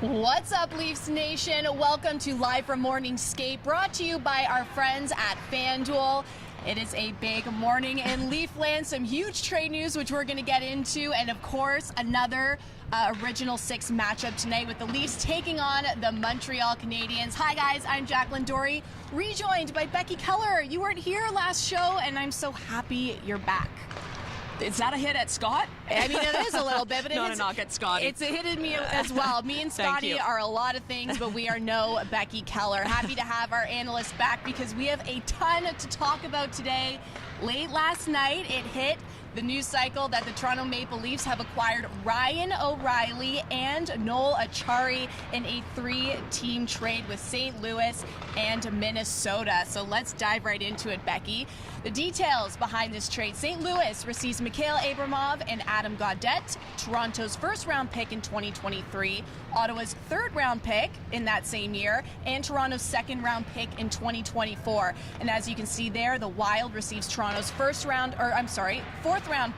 What's up, Leafs Nation? Welcome to Live from Morning Skate, brought to you by our friends at FanDuel. It is a big morning in Leafland. Some huge trade news, which we're going to get into, and of course, another Original Six matchup tonight with the Leafs taking on the Montreal Canadiens. Hi, guys. I'm Jacqueline Doorey, rejoined by Becky Kellar. You weren't here last show, and I'm so happy you're back. Is that a hit at Scott? I mean, it is a little bit, but Not a knock at Scotty. It's a hit at me as well. Me and Scotty are a lot of things, but we are no Becky Kellar. Happy to have our analysts back because we have a ton to talk about today. Late last night, it hit the news cycle that the Toronto Maple Leafs have acquired Ryan O'Reilly and Noel Acciari in a 3-team trade with St. Louis and Minnesota. So let's dive right into it, Becky. The details behind this trade: St. Louis receives Mikhail Abramov and Adam Gaudette, Toronto's first-round pick in 2023, Ottawa's third-round pick in that same year, and Toronto's second-round pick in 2024. And as you can see there, the Wild receives Toronto's fourth-round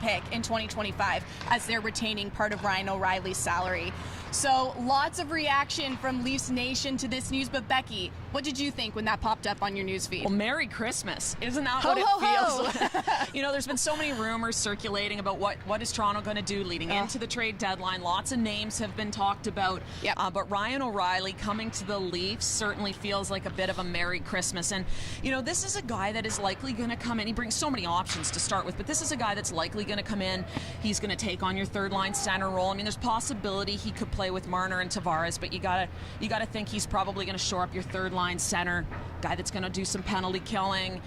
pick in 2025 as they're retaining part of Ryan O'Reilly's salary. So lots of reaction from Leafs Nation to this news. But Becky, what did you think when that popped up on your news feed? Well, Merry Christmas. Isn't that ho, what it ho, feels ho. like? You know, there's been so many rumors circulating about what is Toronto going to do leading into the trade deadline. Lots of names have been talked about. Yep. But Ryan O'Reilly coming to the Leafs certainly feels like a bit of a Merry Christmas. And, you know, this is a guy that is likely going to come in. He brings so many options to start with, but this is a guy that's likely going to come in. He's going to take on your third-line center role. I mean, there's possibility he could play with Marner and Tavares, but you gotta think he's probably going to shore up your third-line center, guy that's going to do some penalty killing.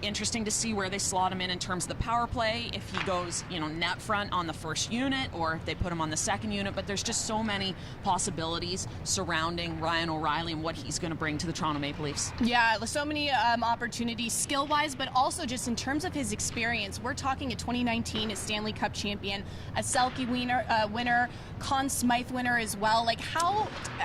Interesting to see where they slot him in terms of the power play, if he goes, you know, net front on the first unit or if they put him on the second unit. But there's just so many possibilities surrounding Ryan O'Reilly and what he's going to bring to the Toronto Maple Leafs. Yeah, so many opportunities skill-wise, but also just in terms of his experience. We're talking a 2019 Stanley Cup champion, a Selke winner, Conn Smythe winner as well. Like,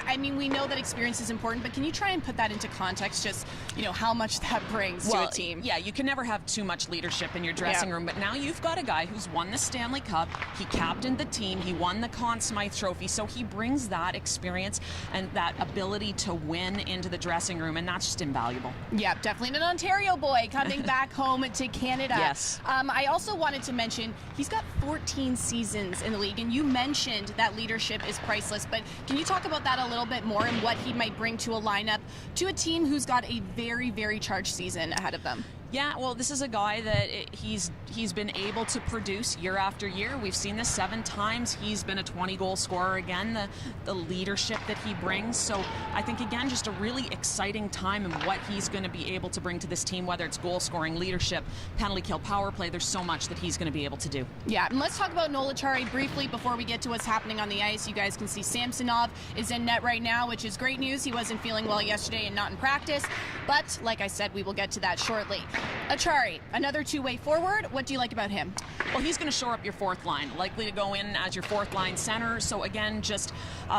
I mean, we know that experience is important, but can you try and put that into context, just, you know, how much that brings to a team? Yeah, you can never have too much leadership in your dressing room, but now you've got a guy who's won the Stanley Cup, he captained the team, he won the Conn Smythe trophy, so he brings that experience and that ability to win into the dressing room, and that's just invaluable. Yeah, definitely an Ontario boy coming back home to Canada. Yes. I also wanted to mention he's got 14 seasons in the league, and you mentioned that leadership is priceless, but can you talk about that a little bit more and what he might bring to a lineup, to a team who's got a very, very charged season ahead of them? Yeah, well, this is a guy that he's been able to produce year after year. We've seen this 7 times. He's been a 20-goal scorer again, the leadership that he brings. So I think, again, just a really exciting time in what he's going to be able to bring to this team, whether it's goal scoring, leadership, penalty kill, power play. There's so much that he's going to be able to do. Yeah, and let's talk about Noel Acciari briefly before we get to what's happening on the ice. You guys can see Samsonov is in net right now, which is great news. He wasn't feeling well yesterday and not in practice, but like I said, we will get to that shortly. Acciari, another two-way forward. What do you like about him? Well, he's going to shore up your fourth line, likely to go in as your fourth-line center. So, again, just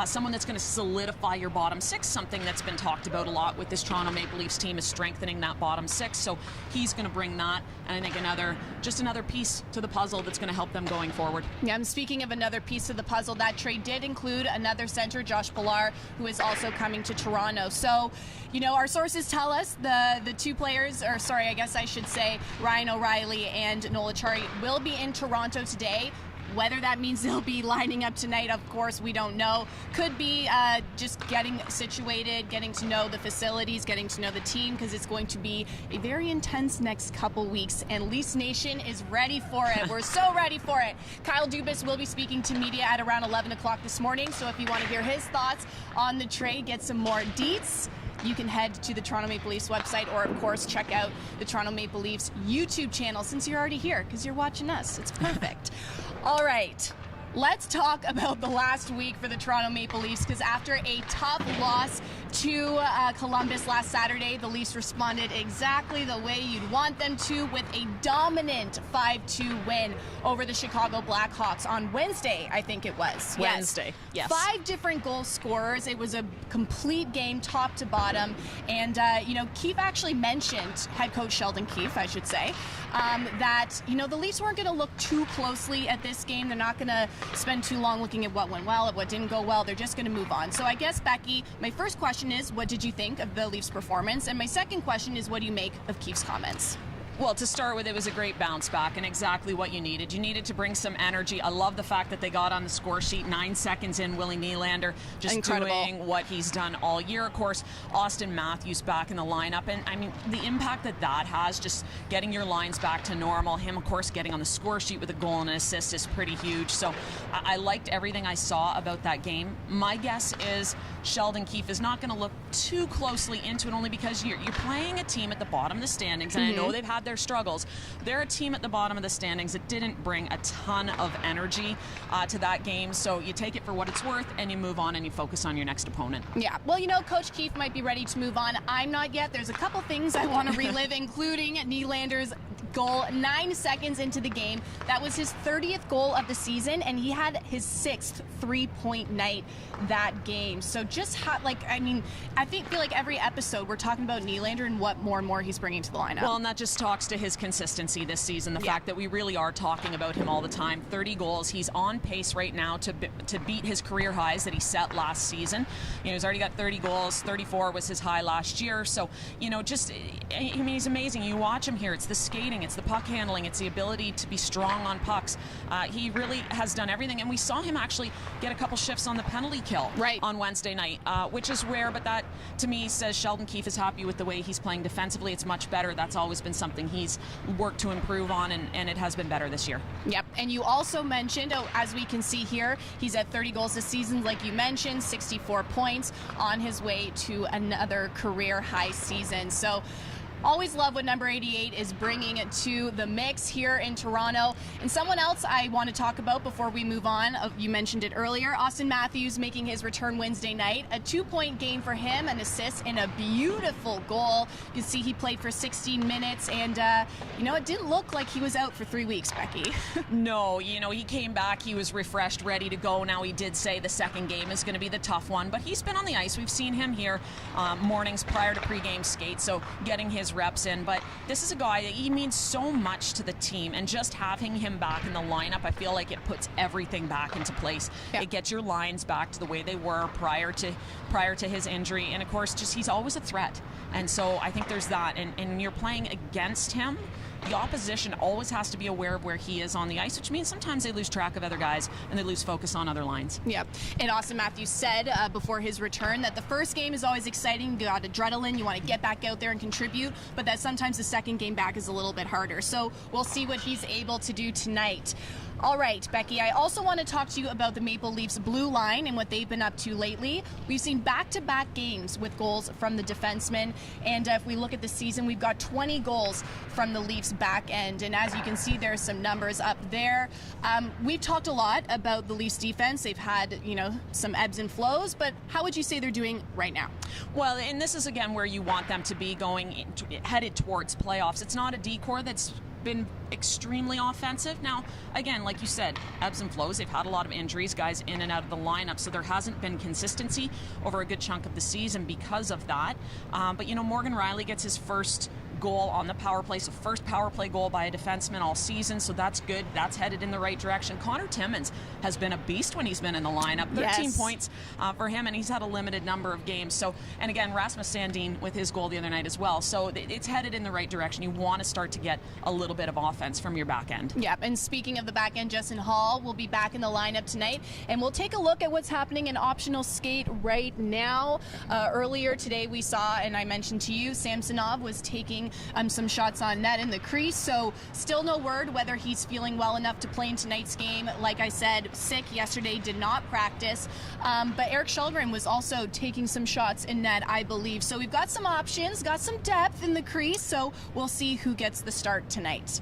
someone that's going to solidify your bottom six. Something that's been talked about a lot with this Toronto Maple Leafs team is strengthening that bottom six. So he's going to bring that, and I think another piece to the puzzle that's going to help them going forward. Yeah, and speaking of another piece of the puzzle, that trade did include another center, Josh Kellar, who is also coming to Toronto. So, you know, our sources tell us the two players, or sorry, I guess I should say Ryan O'Reilly and Noel Acciari, will be in Toronto today. Whether that means they'll be lining up tonight, of course, we don't know. Could be just getting situated, getting to know the facilities, getting to know the team, because it's going to be a very intense next couple weeks, and Leafs Nation is ready for it. We're so ready for it. Kyle Dubas will be speaking to media at around 11 o'clock this morning, so if you want to hear his thoughts on the trade, get some more deets, you can head to the Toronto Maple Leafs website, or of course check out the Toronto Maple Leafs YouTube channel, since you're already here because you're watching us. It's perfect. All right, let's talk about the last week for the Toronto Maple Leafs, because after a tough loss to Columbus last Saturday, the Leafs responded exactly the way you'd want them to, with a dominant 5-2 win over the Chicago Blackhawks on Wednesday, I think it was. Wednesday, yes. 5 different goal scorers. It was a complete game, top to bottom. And, you know, Keefe actually mentioned, head coach Sheldon Keefe, I should say, that, you know, the Leafs weren't going to look too closely at this game. They're not going to spend too long looking at what went well, at what didn't go well. They're just going to move on. So I guess, Becky, my first question is, what did you think of the Leafs' performance? And my second question is, what do you make of Keefe's comments? Well, to start with, it was a great bounce back and exactly what you needed. You needed to bring some energy. I love the fact that they got on the score sheet 9 seconds in. Willie Nylander just Incredible. Doing what he's done all year. Of course, Austin Matthews back in the lineup. And, I mean, the impact that has, just getting your lines back to normal. Him, of course, getting on the score sheet with a goal and an assist is pretty huge. So I liked everything I saw about that game. My guess is Sheldon Keefe is not going to look too closely into it, only because you're playing a team at the bottom of the standings. And I know they've had their struggles. They're a team at the bottom of the standings that didn't bring a ton of energy to that game, so you take it for what it's worth and you move on and you focus on your next opponent. Yeah, well, you know, Coach Keefe might be ready to move on. I'm not yet. There's a couple things I want to relive, including Nylander's goal 9 seconds into the game. That was his 30th goal of the season, and he had his 6th three-point night that game. So just I feel like every episode we're talking about Nylander and what more and more he's bringing to the lineup. Well, and that just talks to his consistency this season, the fact that we really are talking about him all the time. 30 goals. He's on pace right now to beat his career highs that he set last season. You know, he's already got 30 goals. 34 was his high last year. So, you know, he's amazing. You watch him here. It's the skating, it's the puck handling, it's the ability to be strong on pucks. He really has done everything, and we saw him actually get a couple shifts on the penalty kill on Wednesday night, which is rare, but that to me says Sheldon Keefe is happy with the way he's playing defensively. It's much better. That's always been something he's worked to improve on, and it has been better this year. Yep, and you also mentioned, as we can see here, he's at 30 goals this season, like you mentioned, 64 points, on his way to another career high season. So always love what number 88 is bringing to the mix here in Toronto. And someone else I want to talk about before we move on, you mentioned it earlier, Austin Matthews making his return Wednesday night. A 2-point game for him, an assist, and a beautiful goal. You see he played for 16 minutes, and it didn't look like he was out for 3 weeks, Becky. No, he came back, he was refreshed, ready to go. Now, he did say the second game is going to be the tough one, but he's been on the ice. We've seen him here mornings prior to pregame skate, so getting his reps in. But this is a guy that he means so much to the team, and just having him back in the lineup, I feel like it puts everything back into place. Yeah. It gets your lines back to the way they were prior to his injury, and of course, just he's always a threat. And so I think there's that, and you're playing against him. The opposition always has to be aware of where he is on the ice, which means sometimes they lose track of other guys and they lose focus on other lines. Yeah, and Austin Matthews said before his return that the first game is always exciting. You got adrenaline, you want to get back out there and contribute, but that sometimes the second game back is a little bit harder. So we'll see what he's able to do tonight. All right, Becky, I also want to talk to you about the Maple Leafs blue line and what they've been up to lately. We've seen back-to-back games with goals from the defensemen, and if we look at the season, we've got 20 goals from the Leafs back end, and as you can see, there's some numbers up there. We've talked a lot about the Leafs defense. They've had, some ebbs and flows, but how would you say they're doing right now? Well, and this is, again, where you want them to be headed towards playoffs. It's not a decor that's been extremely offensive. Now, again, like you said, ebbs and flows. They've had a lot of injuries, guys in and out of the lineup, so there hasn't been consistency over a good chunk of the season because of that. But, Morgan Rielly gets his first goal on the power play, so first power play goal by a defenseman all season, so that's good. That's headed in the right direction. Connor Timmins has been a beast when he's been in the lineup. 13 points for him, and he's had a limited number of games. So, and again, Rasmus Sandin with his goal the other night as well. So it's headed in the right direction. You want to start to get a little bit of offense from your back end. Yeah, and speaking of the back end, Justin Hall will be back in the lineup tonight, and we'll take a look at what's happening in optional skate right now. Earlier today we saw, and I mentioned to you, Samsonov was taking some shots on net in the crease, so still no word whether he's feeling well enough to play in tonight's game. Like I said, sick yesterday, did not practice, but Erik Källgren was also taking some shots in net, I believe. So we've got some options, got some depth in the crease, so we'll see who gets the start tonight.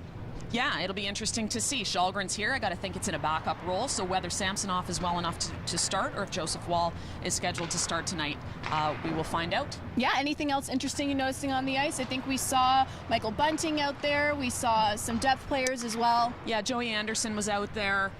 Yeah, it'll be interesting to see. Källgren's here. I got to think it's in a backup role, so whether Samsonov is well enough to start or if Joseph Woll is scheduled to start tonight, we will find out. Yeah, anything else interesting you're noticing on the ice? I think we saw Michael Bunting out there. We saw some depth players as well. Yeah, Joey Anderson was out there.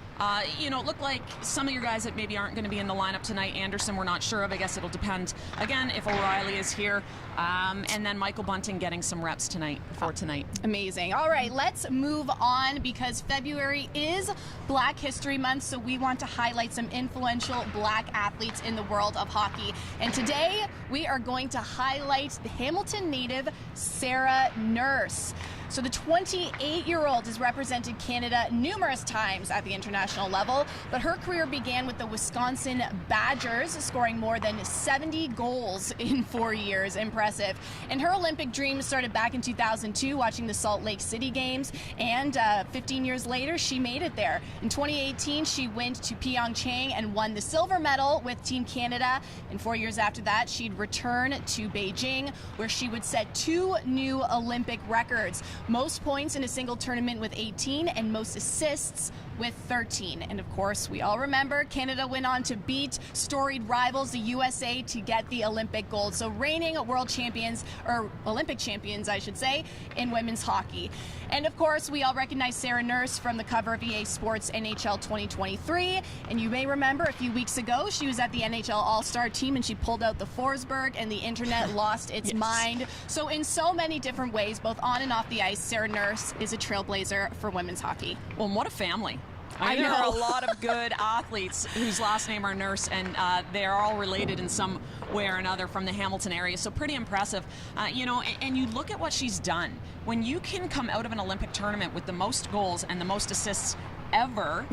Look like some of your guys that maybe aren't going to be in the lineup tonight. Anderson, we're not sure of. I guess it'll depend, again, if O'Reilly is here. And then Michael Bunting getting some reps tonight for tonight. Amazing. All right, let's move on because February is Black History Month, so we want to highlight some influential Black athletes in the world of hockey. And today, we are going to highlight the Hamilton native Sarah Nurse. So the 28-year-old has represented Canada numerous times at the international level, but her career began with the Wisconsin Badgers, scoring more than 70 goals in 4 years. Impressive. And her Olympic dream started back in 2002, watching the Salt Lake City Games, and 15 years later, she made it there. In 2018, she went to Pyeongchang and won the silver medal with Team Canada, and 4 years after that, she'd return to Beijing, where she would set 2 new Olympic records. Most points in a single tournament with 18 and most assists with 13. And of course, we all remember Canada went on to beat storied rivals, the USA, to get the Olympic gold. So reigning world champions, or Olympic champions, I should say, in women's hockey. And of course, we all recognize Sarah Nurse from the cover of EA Sports NHL 2023. And you may remember a few weeks ago, she was at the NHL All-Star team and she pulled out the Forsberg and the internet lost its mind. So in so many different ways, both on and off the ice, Sarah Nurse is a trailblazer for women's hockey. Well, and what a family. I know. There are a lot of good athletes whose last name are Nurse, and they're all related in some way or another from the Hamilton area, so pretty impressive. And you look at what she's done. When you can come out of an Olympic tournament with the most goals and the most assists ever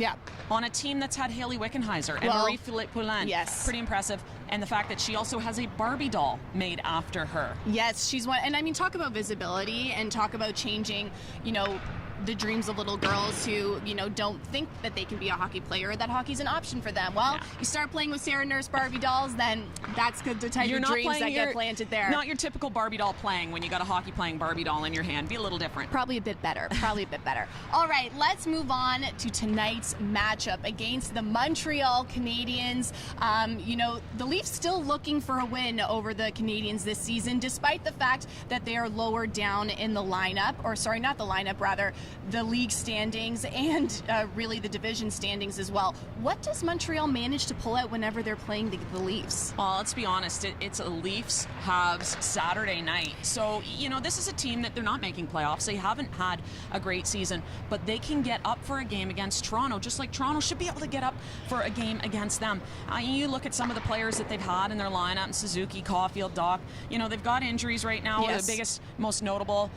on a team that's had Haley Wickenheiser and Marie-Philippe Poulin. Yes. Pretty impressive. And the fact that she also has a Barbie doll made after her. Yes, she's one. And I mean, talk about visibility and talk about changing, the dreams of little girls who, don't think that they can be a hockey player or that hockey's an option for them. Well, you start playing with Sarah Nurse Barbie dolls, then that's the type of dreams that get planted there. Not your typical Barbie doll playing when you got a hockey playing Barbie doll in your hand. Be a little different. Probably a bit better. All right, let's move on to tonight's matchup against the Montreal Canadiens. The Leafs still looking for a win over the Canadiens this season, despite the fact that they are lower down in the lineup, or sorry, not the lineup, rather, the league standings and really the division standings as well. What does Montreal manage to pull out whenever they're playing the Leafs? Well, let's be honest, it's a Leafs Habs Saturday night. So, this is a team that they're not making playoffs. They haven't had a great season, but they can get up for a game against Toronto, just like Toronto should be able to get up for a game against them. You look at some of the players that they've had in their lineup, Suzuki, Caulfield, Doc, they've got injuries right now. Yes. The biggest, most notable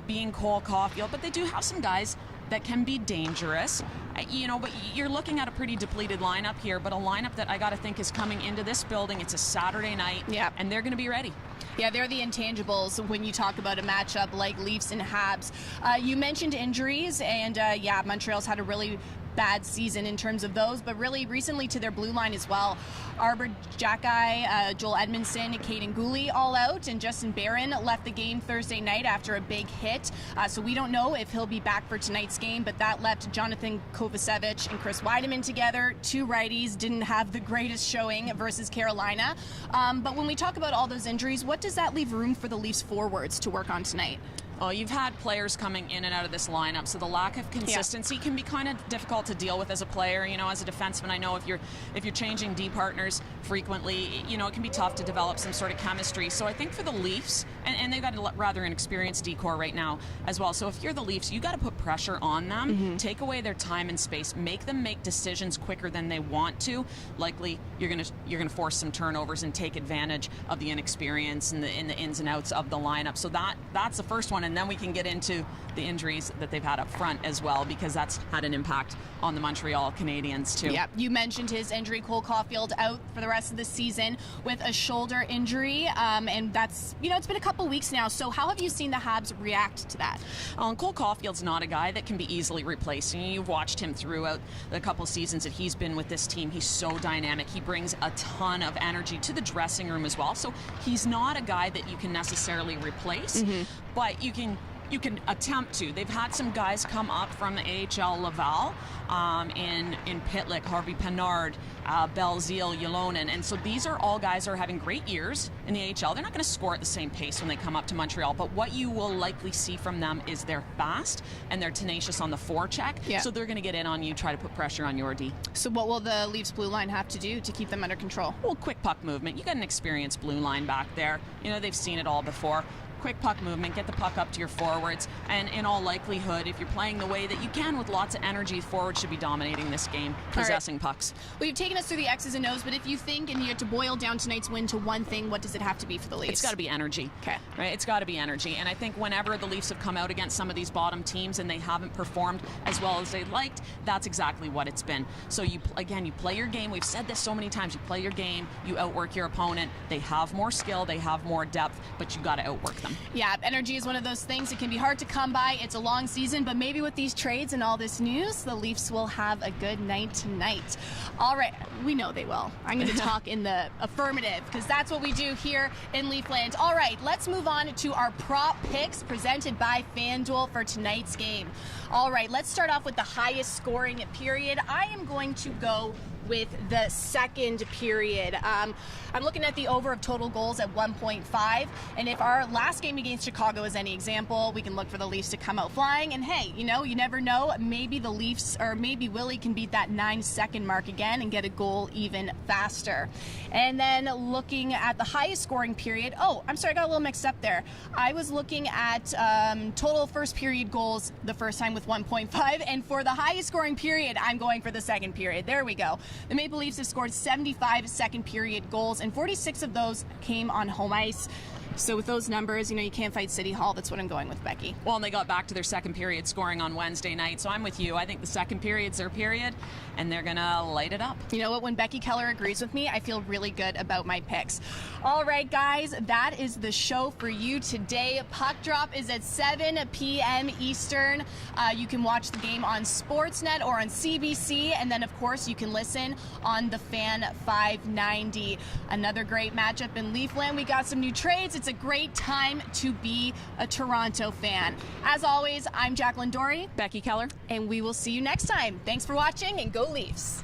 being Cole Caulfield, but they do have some guys that can be dangerous, but you're looking at a pretty depleted lineup here, but a lineup that I got to think is coming into this building. It's a Saturday night, and they're going to be ready. Yeah, they're the intangibles when you talk about a matchup like Leafs and Habs. You mentioned injuries, and Montreal's had a really bad season in terms of those, but really recently to their blue line as well. Arbor Jacqueline, Joel Edmondson, Caden Gooley all out, and Justin Barron left the game Thursday night after a big hit. So we don't know if he'll be back for tonight's game, but that left Jonathan Kovacevic and Chris Weideman together. 2 righties didn't have the greatest showing versus Carolina. But when we talk about all those injuries, what does that leave room for the Leafs forwards to work on tonight? Well, you've had players coming in and out of this lineup, so the lack of consistency can be kind of difficult to deal with as a player. As a defenseman, I know if you're changing D partners frequently, it can be tough to develop some sort of chemistry. So I think for the Leafs, and they've got a rather inexperienced D-core right now as well. So if you're the Leafs, you got to put pressure on them, take away their time and space, make them make decisions quicker than they want to. Likely, you're gonna force some turnovers and take advantage of the inexperience and the ins and outs of the lineup. So that's the first one. And then we can get into the injuries that they've had up front as well, because that's had an impact on the Montreal Canadiens too. Yeah, you mentioned his injury. Cole Caulfield out for the rest of the season with a shoulder injury, and that's, it's been a couple weeks now. So how have you seen the Habs react to that? Cole Caulfield's not a guy that can be easily replaced. You've watched him throughout the couple seasons that he's been with this team. He's so dynamic. He brings a ton of energy to the dressing room as well. So he's not a guy that you can necessarily replace, but you can you can attempt to. They've had some guys come up from the AHL Laval, in Pitlick, Harvey Pinard, Belzile, Ylonen, and so these are all guys that are having great years in the AHL. They're not going to score at the same pace when they come up to Montreal, but what you will likely see from them is they're fast and they're tenacious on the forecheck, so they're going to get in on you, try to put pressure on your D. So what will the Leafs blue line have to do to keep them under control? Well, quick puck movement. You got an experienced blue line back there. You know, they've seen it all before. Quick puck movement, get the puck up to your forwards, and in all likelihood, if you're playing the way that you can with lots of energy, forwards should be dominating this game, possessing pucks. Well, you've taken us through the X's and O's, but if you think and you have to boil down tonight's win to one thing, what does it have to be for the Leafs? It's got to be energy. Okay. Right? It's got to be energy. And I think whenever the Leafs have come out against some of these bottom teams and they haven't performed as well as they liked, that's exactly what it's been. So you play your game. We've said this so many times. You play your game, you outwork your opponent. They have more skill, they have more depth, but you got to outwork them. Yeah, energy is one of those things. It can be hard to come by. It's a long season, but maybe with these trades and all this news, the Leafs will have a good night tonight. All right, we know they will. I'm going to talk in the affirmative because that's what we do here in Leafland. All right, let's move on to our prop picks presented by FanDuel for tonight's game. All right, let's start off with the highest scoring period. I am going to go with the second period. I'm looking at the over of total goals at 1.5, and if our last game against Chicago is any example, we can look for the Leafs to come out flying, and hey, you know, you never know, maybe the Leafs, or maybe Willie can beat that 9-second mark again and get a goal even faster. And then looking at the highest scoring period, oh, I'm sorry, I got a little mixed up there. I was looking at total first period goals the first time with 1.5, and for the highest scoring period, I'm going for the second period. There we go. The Maple Leafs have scored 75 second period goals, and 46 of those came on home ice. So with those numbers, you know, you can't fight City Hall. That's what I'm going with, Becky. Well, and they got back to their second period scoring on Wednesday night, so I'm with you. I think the second period's their period, and they're going to light it up. You know what? When Becky Kellar agrees with me, I feel really good about my picks. All right, guys, that is the show for you today. Puck drop is at 7 p.m. Eastern. You can watch the game on Sportsnet or on CBC, and then, of course, you can listen on the Fan 590. Another great matchup in Leafland. We got some new trades. It's a great time to be a Toronto fan. As always, I'm Jacqueline Doorey. Becky Kellar. And we will see you next time. Thanks for watching, and go Leafs.